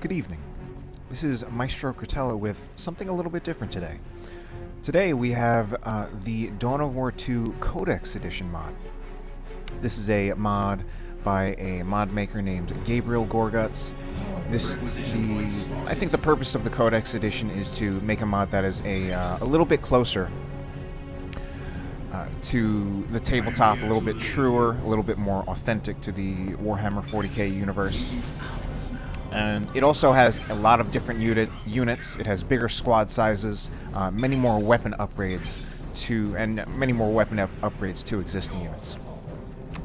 Good evening. This is Maestro Cretella with something a little bit different today. Today we have the Dawn of War 2 Codex Edition mod. This is a mod by a mod maker named Gabriel Gorguts. I think the purpose of the Codex Edition is to make a mod that is a little bit closer to the tabletop, a little bit truer, a little bit more authentic to the Warhammer 40k universe. And it also has a lot of different units. It has bigger squad sizes, many more weapon upgrades to existing units.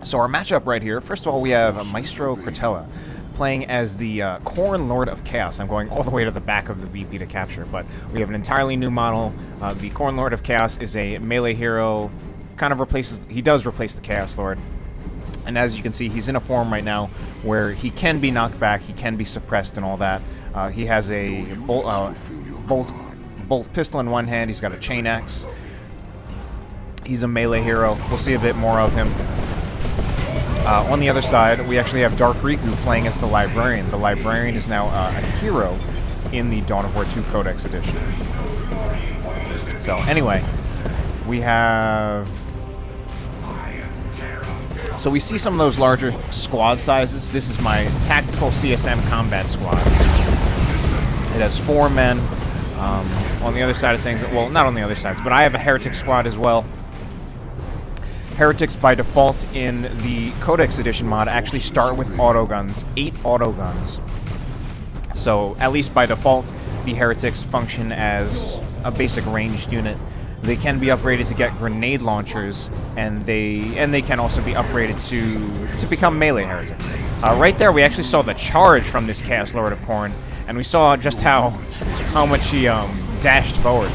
So our matchup right here, first of all, we have Maestro Cretella playing as the Khorne Lord of Chaos. I'm going all the way to the back of the VP to capture, but we have an entirely new model. The Khorne Lord of Chaos is a melee hero, he does replace the Chaos Lord. And as you can see, he's in a form right now where he can be knocked back, he can be suppressed and all that. He has a bolt pistol in one hand, he's got a chain axe. He's a melee hero. We'll see a bit more of him. On the other side, we actually have Dark Riku playing as the Librarian. The Librarian is now a hero in the Dawn of War 2 Codex Edition. So anyway, we have... So we see some of those larger squad sizes. This is my tactical CSM combat squad. It has 4 men. On the other side of things, well, not on the other sides, but I have a heretic squad as well. Heretics by default in the Codex Edition mod actually start with autoguns, 8 autoguns. So at least by default, the heretics function as a basic ranged unit. They can be upgraded to get grenade launchers, and they can also be upgraded to become melee heretics. Right there, we actually saw the charge from this Chaos Lord of Khorne, and we saw just how much he dashed forward.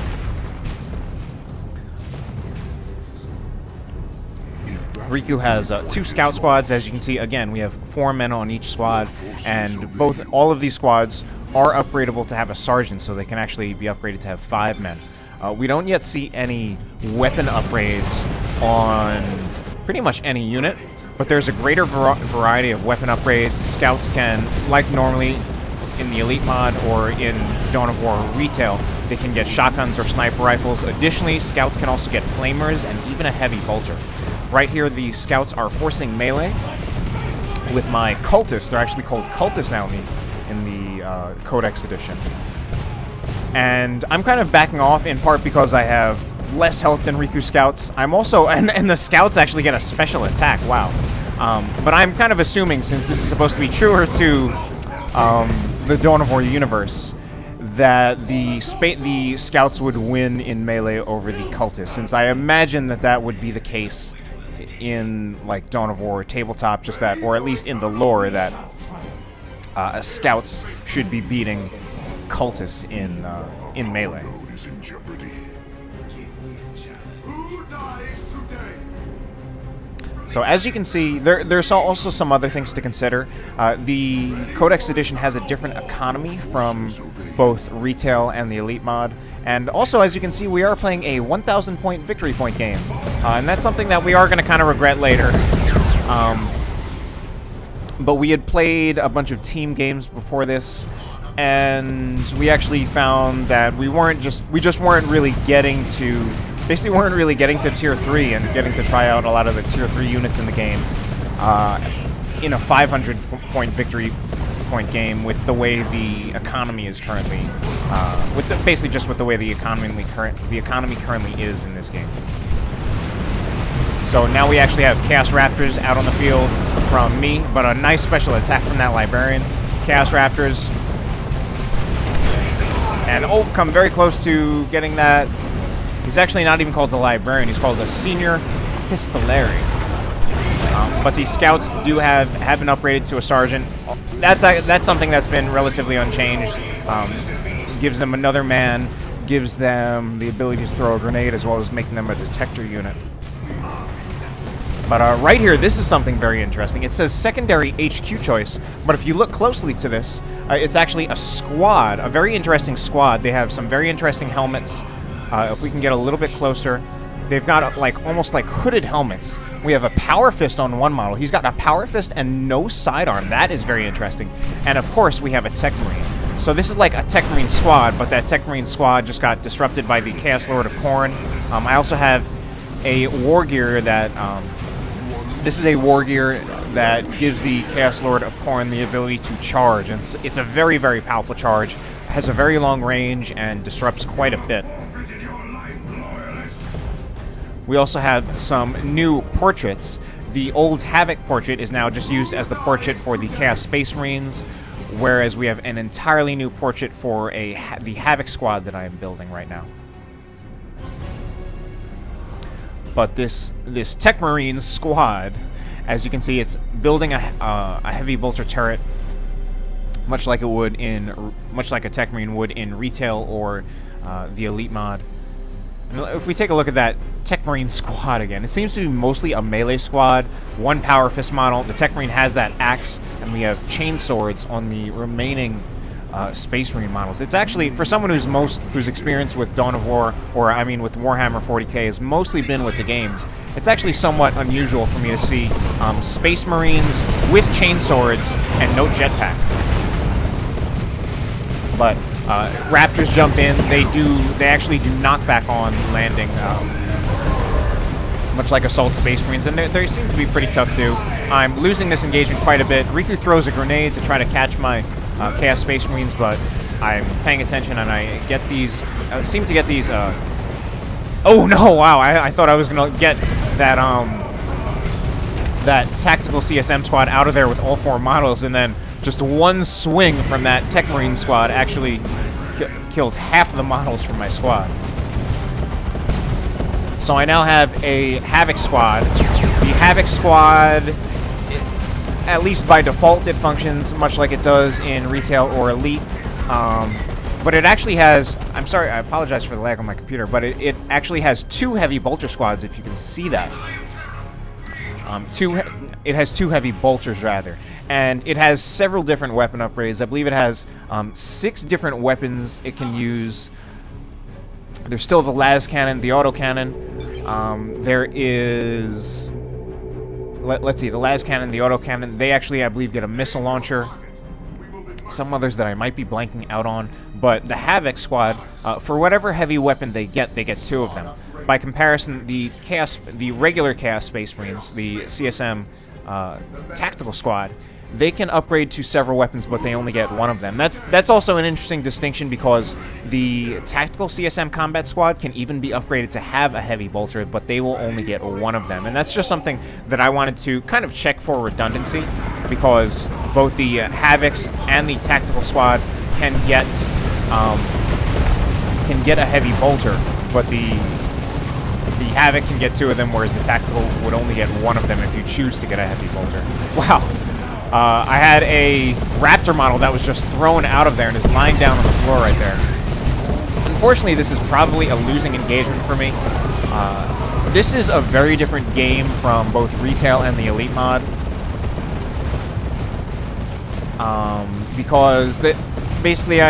Riku has 2 scout squads. As you can see, again, we have 4 men on each squad, and all of these squads are upgradable to have a sergeant, so they can actually be upgraded to have 5 men. We don't yet see any weapon upgrades on pretty much any unit, but there's a greater variety of weapon upgrades. Scouts can, like normally in the Elite mod or in Dawn of War Retail, they can get shotguns or sniper rifles. Additionally, scouts can also get flamers and even a heavy bolter. Right here, the scouts are forcing melee with my cultists. They're actually called cultists now in the Codex Edition. And I'm kind of backing off in part because I have less health than Riku scouts. I'm also, and the scouts actually get a special attack, wow. But I'm kind of assuming, since this is supposed to be truer to the Dawn of War universe, that the scouts would win in melee over the cultists, since I imagine that would be the case in like Dawn of War tabletop, just that, or at least in the lore, that scouts should be beating cultists in melee. So as you can see, there's also some other things to consider. The Codex Edition has a different economy from both Retail and the Elite mod. And also, as you can see, we are playing a 1,000 point victory point game. And that's something that we are going to kind of regret later. But we had played a bunch of team games before this, and we actually found that we just weren't really getting to tier 3 and getting to try out a lot of the tier 3 units in the game in a 500 point victory point game with the way the economy is currently, basically just with the way the economy currently is in this game. So now we actually have Chaos Raptors out on the field from me, but a nice special attack from that Librarian. Chaos Raptors. And come very close to getting that. He's actually not even called the Librarian. He's called the Senior Epistolary. But these scouts do have been upgraded to a sergeant. That's something that's been relatively unchanged. Gives them another man, gives them the ability to throw a grenade, as well as making them a detector unit. But right here, this is something very interesting. It says secondary HQ choice, but if you look closely to this, it's actually a squad, a very interesting squad. They have some very interesting helmets. If we can get a little bit closer, they've got like almost like hooded helmets. We have a Power Fist on one model. He's got a Power Fist and no sidearm. That is very interesting. And of course, we have a Tech Marine. So this is like a Tech Marine squad, but that Tech Marine squad just got disrupted by the Chaos Lord of Khorne. I also have a War Gear that... this is a War Gear that gives the Chaos Lord of Khorne the ability to charge. And it's a very, very powerful charge. Has a very long range and disrupts quite a bit. We also have some new portraits. The old Havoc portrait is now just used as the portrait for the Chaos Space Marines, whereas we have an entirely new portrait for the Havoc squad that I am building right now. But this Tech Marine squad, as you can see, it's building a heavy bolter turret, much like a Tech Marine would in retail or the Elite mod. And if we take a look at that Tech Marine squad again, it seems to be mostly a melee squad. One Power Fist model. The Tech Marine has that axe, and we have chain swords on the remaining Space Marine models. It's actually, for someone who's experienced with Dawn of War, or I mean with Warhammer 40k, has mostly been with the games, it's actually somewhat unusual for me to see Space Marines with chain swords and no jetpack. But Raptors jump in. They actually do knockback on landing, much like Assault Space Marines, and they seem to be pretty tough too. I'm losing this engagement quite a bit. Riku throws a grenade to try to catch my Chaos Space Marines, but I'm paying attention and I get these. Seem to get these. Oh no! Wow! I thought I was gonna get that that tactical CSM squad out of there with all 4 models, and then just one swing from that Tech Marine squad actually killed half of the models from my squad. So I now have a Havoc squad. The Havoc squad, at least by default, it functions much like it does in retail or Elite. But it actually has, I'm sorry, I apologize for the lag on my computer, but it actually has 2 heavy bolter squads, if you can see that. It has 2 heavy bolters, rather. And it has several different weapon upgrades. I believe it has 6 different weapons it can use. There's still the las cannon, the autocannon. There is... Let's see, the las cannon, the autocannon. They actually, I believe, get a missile launcher. Some others that I might be blanking out on. But the Havoc squad, for whatever heavy weapon they get 2 of them. By comparison, the regular Chaos Space Marines, the CSM tactical squad, they can upgrade to several weapons, but they only get 1 of them. That's also an interesting distinction, because the tactical CSM combat squad can even be upgraded to have a heavy bolter, but they will only get 1 of them. And that's just something that I wanted to kind of check for redundancy, because both the Havocs and the tactical squad can get a heavy bolter, but the Havoc can get 2 of them, whereas the tactical would only get 1 of them if you choose to get a heavy bolter. Wow. I had a Raptor model that was just thrown out of there and is lying down on the floor right there. Unfortunately, this is probably a losing engagement for me. This is a very different game from both retail and the Elite mod. Because basically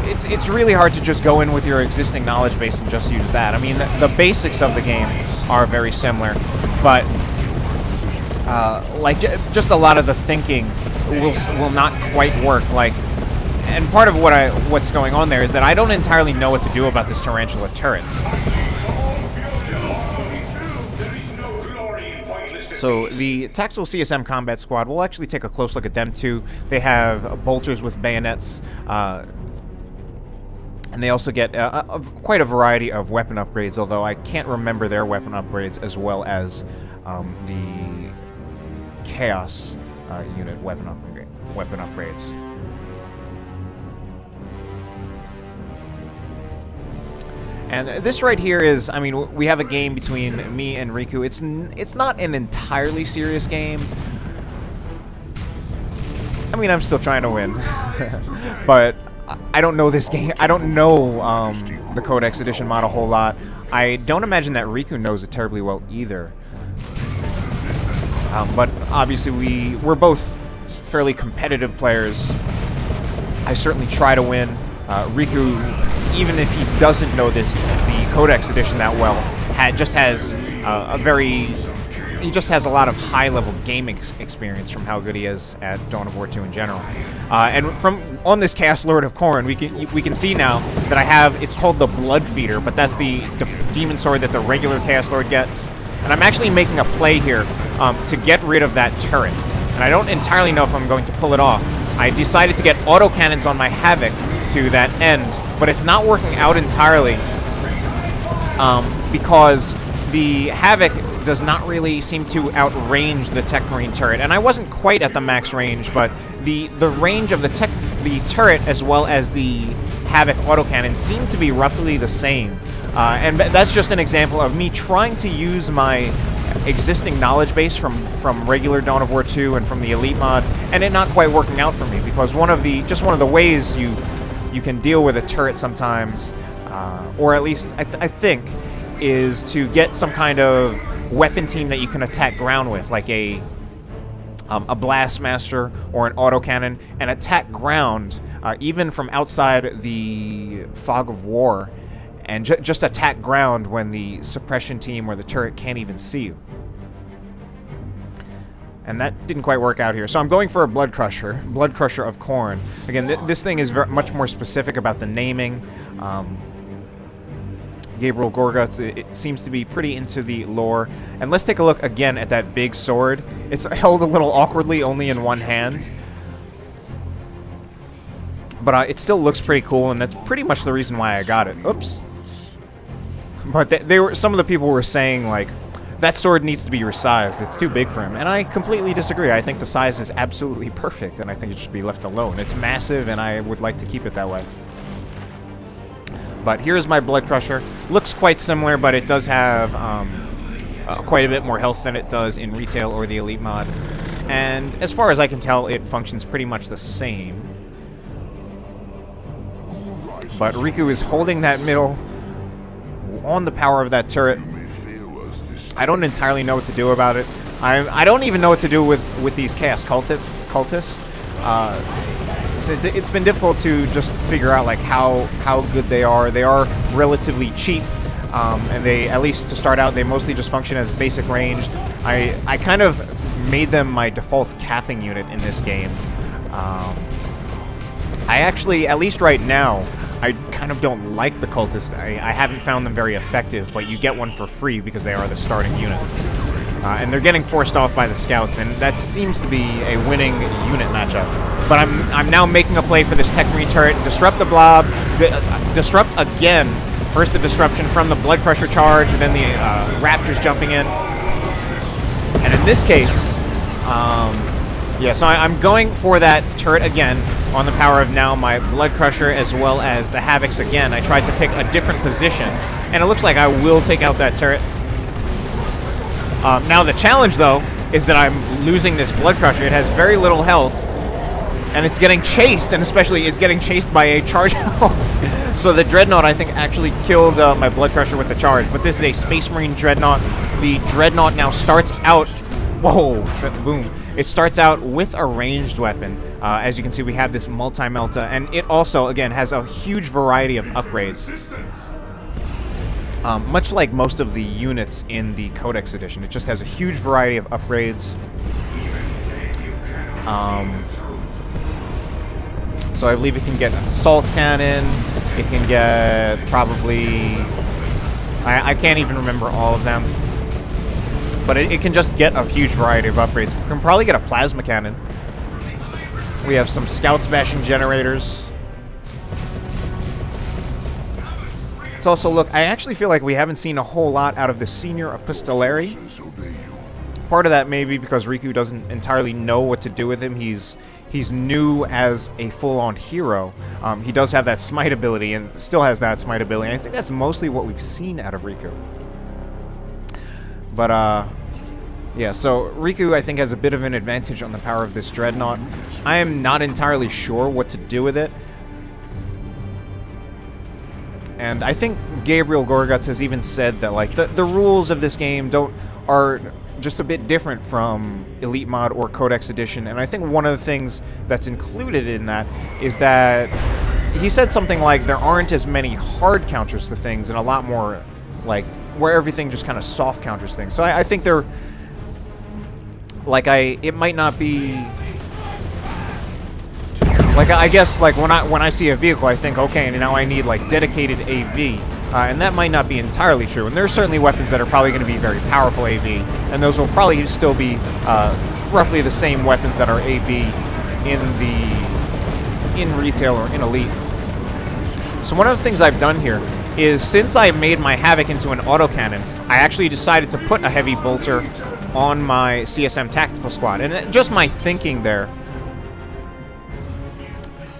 it's really hard to just go in with your existing knowledge base and just use that. I mean, the basics of the game are very similar, but like just a lot of the thinking will not quite work. And part of what's going on there is that I don't entirely know what to do about this tarantula turret. So the tactical CSM combat squad, we'll actually take a close look at them too. They have bolters with bayonets, and they also get quite a variety of weapon upgrades, although I can't remember their weapon upgrades as well as the Chaos unit weapon upgrades. And this right here is, I mean, we have a game between me and Riku. It's not an entirely serious game. I mean, I'm still trying to win. But I don't know this game. I don't know the Codex edition mod a whole lot. I don't imagine that Riku knows it terribly well either. But obviously we're both fairly competitive players. I certainly try to win. Riku even if he doesn't know this, the Codex edition that well, just has he just has a lot of high-level game experience from how good he is at Dawn of War 2 in general. And from on this Chaos Lord of Khorne, we can see now that I have, it's called the Blood Feeder, but that's the demon sword that the regular Chaos Lord gets. And I'm actually making a play here to get rid of that turret. And I don't entirely know if I'm going to pull it off. I decided to get autocannons on my Havoc to that end, but it's not working out entirely because the Havoc does not really seem to outrange the Tech Marine turret. And I wasn't quite at the max range, but the range of the turret as well as the Havoc autocannon seem to be roughly the same. And that's just an example of me trying to use my existing knowledge base from regular Dawn of War 2 and from the Elite mod, and it not quite working out for me, because one of the ways you can deal with a turret sometimes, or at least I think, is to get some kind of weapon team that you can attack ground with, like a blast master or an autocannon, and attack ground even from outside the fog of war, and just attack ground when the suppression team or the turret can't even see you. And that didn't quite work out here. So I'm going for a Blood Crusher of Khorne. Again, this thing is much more specific about the naming. Gabriel Gorguts, it seems to be pretty into the lore. And let's take a look again at that big sword. It's held a little awkwardly, only in one hand. But it still looks pretty cool, and that's pretty much the reason why I got it. Oops. But some of the people were saying, like, that sword needs to be resized. It's too big for him. And I completely disagree. I think the size is absolutely perfect, and I think it should be left alone. It's massive, and I would like to keep it that way. But here's my Blood Crusher. Looks quite similar, but it does have quite a bit more health than it does in Retail or the Elite mod. And as far as I can tell, it functions pretty much the same. But Riku is holding that middle on the power of that turret. I don't entirely know what to do about it. I don't even know what to do with these Chaos cultists. So it's been difficult to just figure out like how good they are. They are relatively cheap, and they, at least to start out, they mostly just function as basic ranged. I kind of made them my default capping unit in this game. I actually, at least right now, I kind of don't like the cultists. I haven't found them very effective, but you get one for free because they are the starting unit. And they're getting forced off by the scouts, and that seems to be a winning unit matchup. But I'm now making a play for this Tech Marine turret, disrupt the blob, disrupt again. First the disruption from the Blood Crusher charge, and then the Raptors jumping in. And in this case, yeah, so I'm going for that turret again on the power of now my Blood Crusher as well as the Havocs again. I tried to pick a different position, and it looks like I will take out that turret. Now the challenge, though, is that I'm losing this Blood Crusher. It has very little health, and it's getting chased, and especially it's getting chased by a charge. So the Dreadnought, I think, actually killed my Blood Crusher with the charge. But this is a Space Marine Dreadnought. The Dreadnought now starts out... Whoa! Boom. It starts out with a ranged weapon. As you can see, we have this multi-melta, and it also, again, has a huge variety of upgrades. Much like most of the units in the Codex edition, it just has a huge variety of upgrades. So I believe it can get an assault cannon. It can get probably... I can't even remember all of them. But it can just get a huge variety of upgrades. We can probably get a plasma cannon. We have some Scouts bashing generators. Let's also look, I actually feel like we haven't seen a whole lot out of the Senior Epistolary. Part of that may be because Riku doesn't entirely know what to do with him. He's new as a full-on hero. He does have that smite ability and still has that smite ability. And I think that's mostly what we've seen out of Riku. But, yeah, so Riku, I think, has a bit of an advantage on the power of this Dreadnought. I am not entirely sure what to do with it. And I think Gabriel Gorguts has even said that, like, the rules of this game are just a bit different from Elite Mod or Codex Edition. And I think one of the things that's included in that is that he said something like there aren't as many hard counters to things and a lot more like where everything just kind of soft counters things. So I think they're like it might not be like I guess like when I see a vehicle I think okay now I need like dedicated AV. And that might not be entirely true. And there's certainly weapons that are probably going to be very powerful AV, and those will probably still be roughly the same weapons that are AV in retail or in Elite. So one of the things I've done here is since I made my Havoc into an autocannon, I actually decided to put a heavy bolter on my CSM tactical squad. And just my thinking there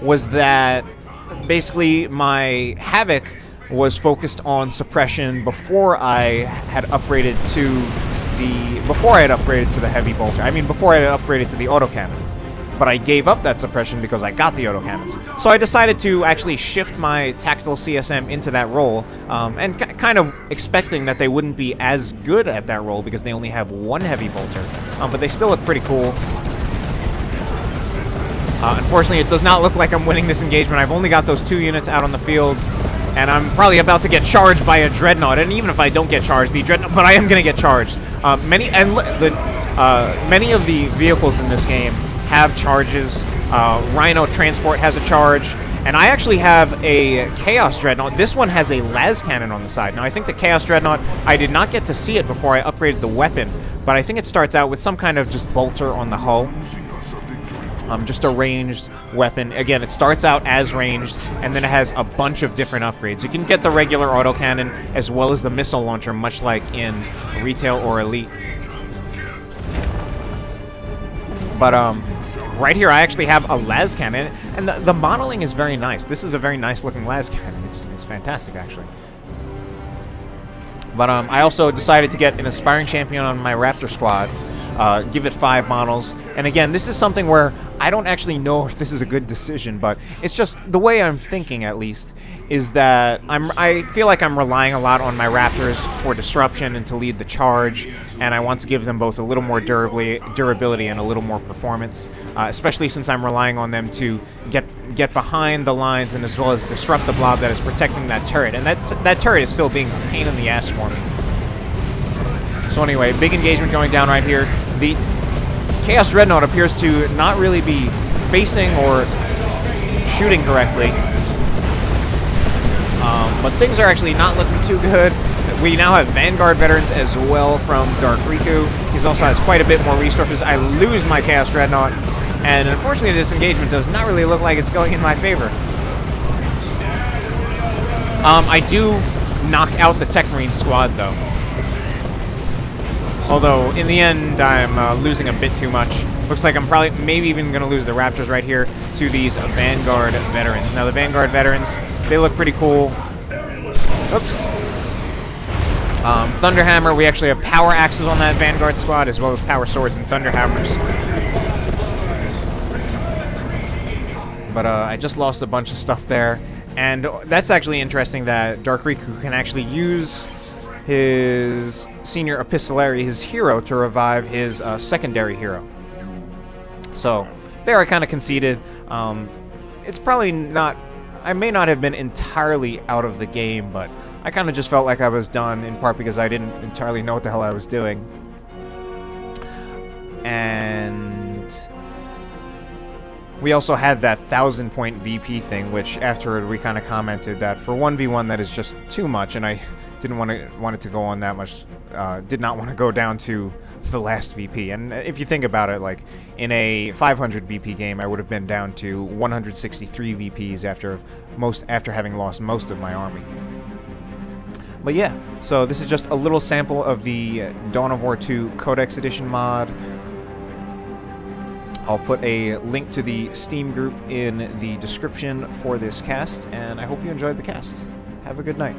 was that basically my Havoc was focused on suppression before I had upgraded to the heavy bolter. I mean, before I had upgraded to the autocannon. But I gave up that suppression because I got the autocannons. So I decided to actually shift my tactical CSM into that role, and kind of expecting that they wouldn't be as good at that role because they only have one heavy bolter. But they still look pretty cool. Unfortunately, it does not look like I'm winning this engagement. I've only got those 2 units out on the field. And I'm probably about to get charged by a Dreadnought. And even if I don't get charged, but I am going to get charged. Many of the vehicles in this game have charges. Rhino Transport has a charge. And I actually have a Chaos Dreadnought. This one has a las cannon on the side. Now, I think the Chaos Dreadnought, I did not get to see it before I upgraded the weapon. But I think it starts out with some kind of just bolter on the hull. Just a ranged weapon. Again, it starts out as ranged, and then it has a bunch of different upgrades. You can get the regular autocannon as well as the missile launcher, much like in Retail or Elite. But right here, I actually have a las cannon, and the modeling is very nice. This is a very nice looking las cannon. It's fantastic, actually. But I also decided to get an Aspiring Champion on my Raptor squad. Give it 5 models. And again, this is something where I don't actually know if this is a good decision, but it's just the way I'm thinking, at least, is that I feel like I'm relying a lot on my Raptors for disruption and to lead the charge, and I want to give them both a little more durability and a little more performance, especially since I'm relying on them to get behind the lines and as well as disrupt the blob that is protecting that turret. And that turret is still being a pain in the ass for me. So anyway, big engagement going down right here. The Chaos Dreadnought appears to not really be facing or shooting correctly. But things are actually not looking too good. We now have Vanguard veterans as well from Dark Riku. He also has quite a bit more resources. I lose my Chaos Dreadnought. And unfortunately, this engagement does not really look like it's going in my favor. I do knock out the Tech Marine squad, though. Although, in the end, I'm losing a bit too much. Looks like I'm probably, maybe even going to lose the Raptors right here to these Vanguard veterans. Now, the Vanguard veterans, they look pretty cool. Oops. Thunderhammer, we actually have power axes on that Vanguard squad, as well as power swords and Thunderhammers. But I just lost a bunch of stuff there. And that's actually interesting that Dark Riku can actually use his senior Epistolary, his hero, to revive his secondary hero. So, there I kind of conceded. It's probably not... I may not have been entirely out of the game, but I kind of just felt like I was done, in part because I didn't entirely know what the hell I was doing. And we also had that 1,000-point VP thing, which afterward we kind of commented that for 1v1 that is just too much, and I didn't want it to go on that much. Did not want to go down to the last VP. And if you think about it, like in a 500 VP game, I would have been down to 163 VPs after having lost most of my army. But yeah, so this is just a little sample of the Dawn of War 2 Codex Edition mod. I'll put a link to the Steam group in the description for this cast, and I hope you enjoyed the cast. Have a good night.